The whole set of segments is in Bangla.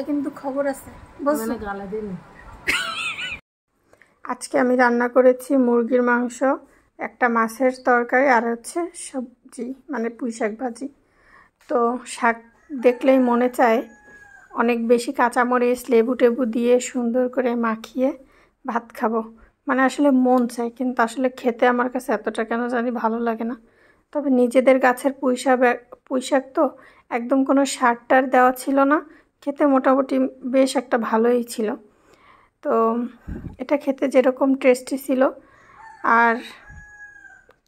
কিন্তু খবর আছে আজকে আমি রান্না করেছি মুরগির মাংস, একটা মাছের তরকারি আর হচ্ছে সবজি মানে পুঁইশাক ভাজি। তো শাক দেখলেই মনে চায় অনেক বেশি কাঁচামরিচ লেবু টেবু দিয়ে সুন্দর করে মাখিয়ে ভাত খাবো, মানে আসলে মন চায়, কিন্তু আসলে খেতে আমার কাছে এতটা কেন জানি ভালো লাগে না। তবে নিজেদের গাছের পুঁইশাক তো একদম কোনো সার টার দেওয়া ছিল না, খেতে মোটামুটি বেশ একটা ভালোই ছিল। তো এটা খেতে যেরকম টেস্টি ছিল, আর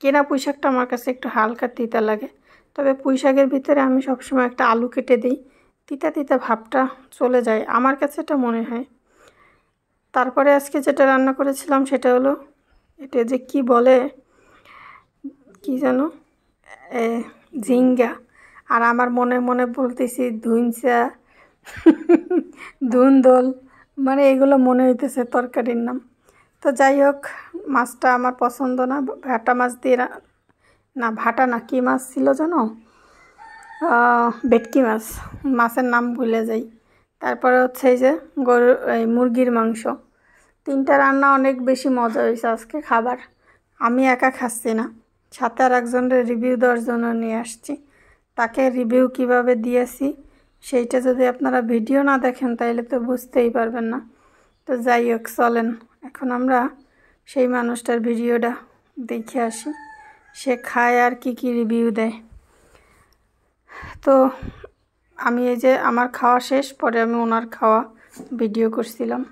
কেনা পুঁইশাকটা আমার কাছে একটু হালকা তিতা লাগে। তবে পুঁইশাকের ভিতরে আমি সবসময় একটা আলু কেটে দিই, তিতা তিতা ভাবটা চলে যায়, আমার কাছে এটা মনে হয়। তারপরে আজকে যেটা রান্না করেছিলাম সেটা হলো, এটা যে কি বলে কি জানো, ঝিঙ্গা, আর আমার মনে মনে বলতেছি ধুইনচা ধুন্দল, মানে এগুলো মনে হইতেছে তরকারির নাম। তো যাই হোক, মাছটা আমার পছন্দ না, ভাটা মাছ দিয়ে না, ভাটা না, কী মাছ ছিল জানো, ভেটকি মাছ, মাছের নাম ভুলে যাই। তারপরে হচ্ছে এই যে মুরগির মাংস, তিনটা রান্না অনেক বেশি মজা হয়েছে আজকে খাবার। আমি একা খাচ্ছি না, সাথে আর একজনের রিভিউ দেওয়ার জন্য নিয়ে আসছি। তাকে রিভিউ কিভাবে দিয়েছি সেইটা যদি আপনারা ভিডিও না দেখেন তাহলে তো বুঝতেই পারবেন না। তো যাই হোক, চলেন এখন আমরা সেই মানুষটার ভিডিওটা দেখে আসি, সে খায় আর কি কি রিভিউ দেয়। তো আমি এই যে আমার খাওয়া শেষ, পরে আমি ওনার খাওয়া ভিডিও করছিলাম।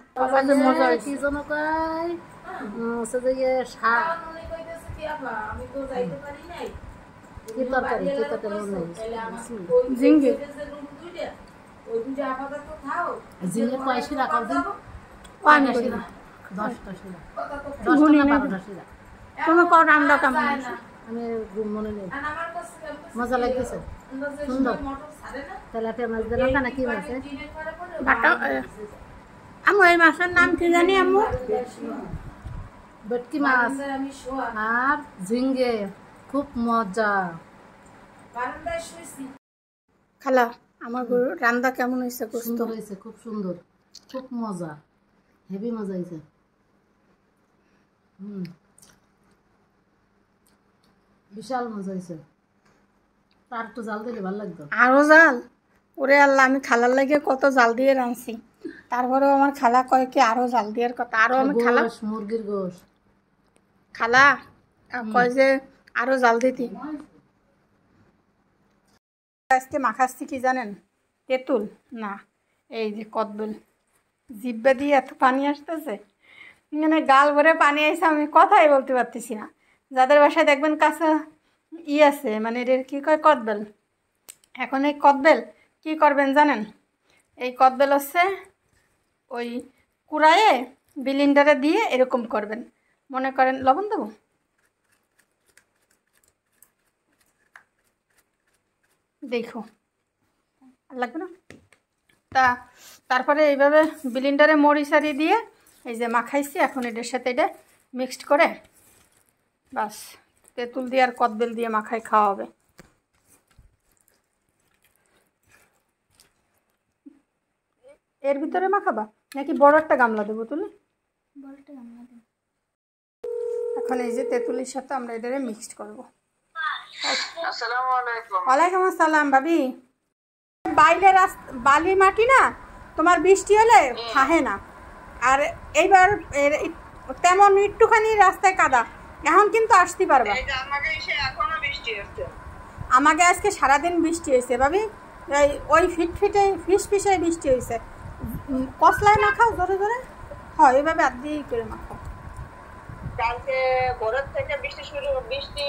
তুমি কত রান্না কেমন? আমি মনে নেই, মজা লাগতেছে, সুন্দর। তেলাপিয়া মাছ দিলাম না, কি মাছে বাটা আম্মু, এই মাছের নাম কি জানি আম্মু? ভেটকি মাছ আর ঝিঙ্গে, খুব মজা। খালা, আমার রান্না কেমন হয়েছে? সুন্দর হয়েছে, খুব সুন্দর, খুব মজা, হেভি মজা হয়েছে। বিশাল মজা হয়েছে। তার তো জাল দিলে ভালো লাগতো। আরো জাল? ওরে আল্লাহ, আমি খালার লাগে কত জাল দিয়ে রাঁধছি, তারপরেও আমার খালা কয় কি আরো জাল দেওয়ার কথা। আরো আমি খালা মুরগির গোশ খালা কয় যে আরো জাল দিতি। আজকে মাখাচ্ছি কি জানেন? তেঁতুল না, এই যে কদবেল। জিব্বা দিয়ে এত পানি আসতেছে, মানে গাল ভরে পানি আসছে, আমি কথাই বলতে পারতেছি না। যাদের বাসায় দেখবেন কাঁচা আছে, মানে এর কী কয়, কদবেল। এখন এই কদবেল কী করবেন জানেন? এই কদবেল হচ্ছে ওই কুড়ায়ে বিলিন্ডারে দিয়ে এরকম করবেন, মনে করেন লবণ দেবো, দেখো আর লাগবে না। তারপরে এইভাবে বিলিন্ডারে মরিচারি দিয়ে এই যে মাখাইছি, এখন এটার সাথে এটা মিক্সড করে বাস তেঁতুল দিয়ে আর কদবেল দিয়ে মাখাই খাওয়া হবে। এর ভিতরে মাখাবা নাকি বড় একটা গামলা দেবো? তুলে বড় একটা গামলা দেবো। এখন এই যে তেঁতুলের সাথে আমরা এটারে মিক্সড করবো। আসসালামু আলাইকুম। ওয়ালাইকুম আসসালাম। ভাবি, বাইরে বালি মাটি না, তোমার বৃষ্টি হলে থাহে না, আর এইবার তেমন একটুখানি রাস্তায় কাদা, এখন কিন্তু আসতে পারবা। আমাকে আজকে সারাদিন বৃষ্টি হয়েছে ভাবি, ওই ফিটফিটে ফিসে বৃষ্টি হয়েছে। কসলায় মাখাও জোরে জোরে, হয় এইভাবে আর দিয়ে করে মাখাও। কালকে ভোরের থেকে বৃষ্টি শুরু, বৃষ্টি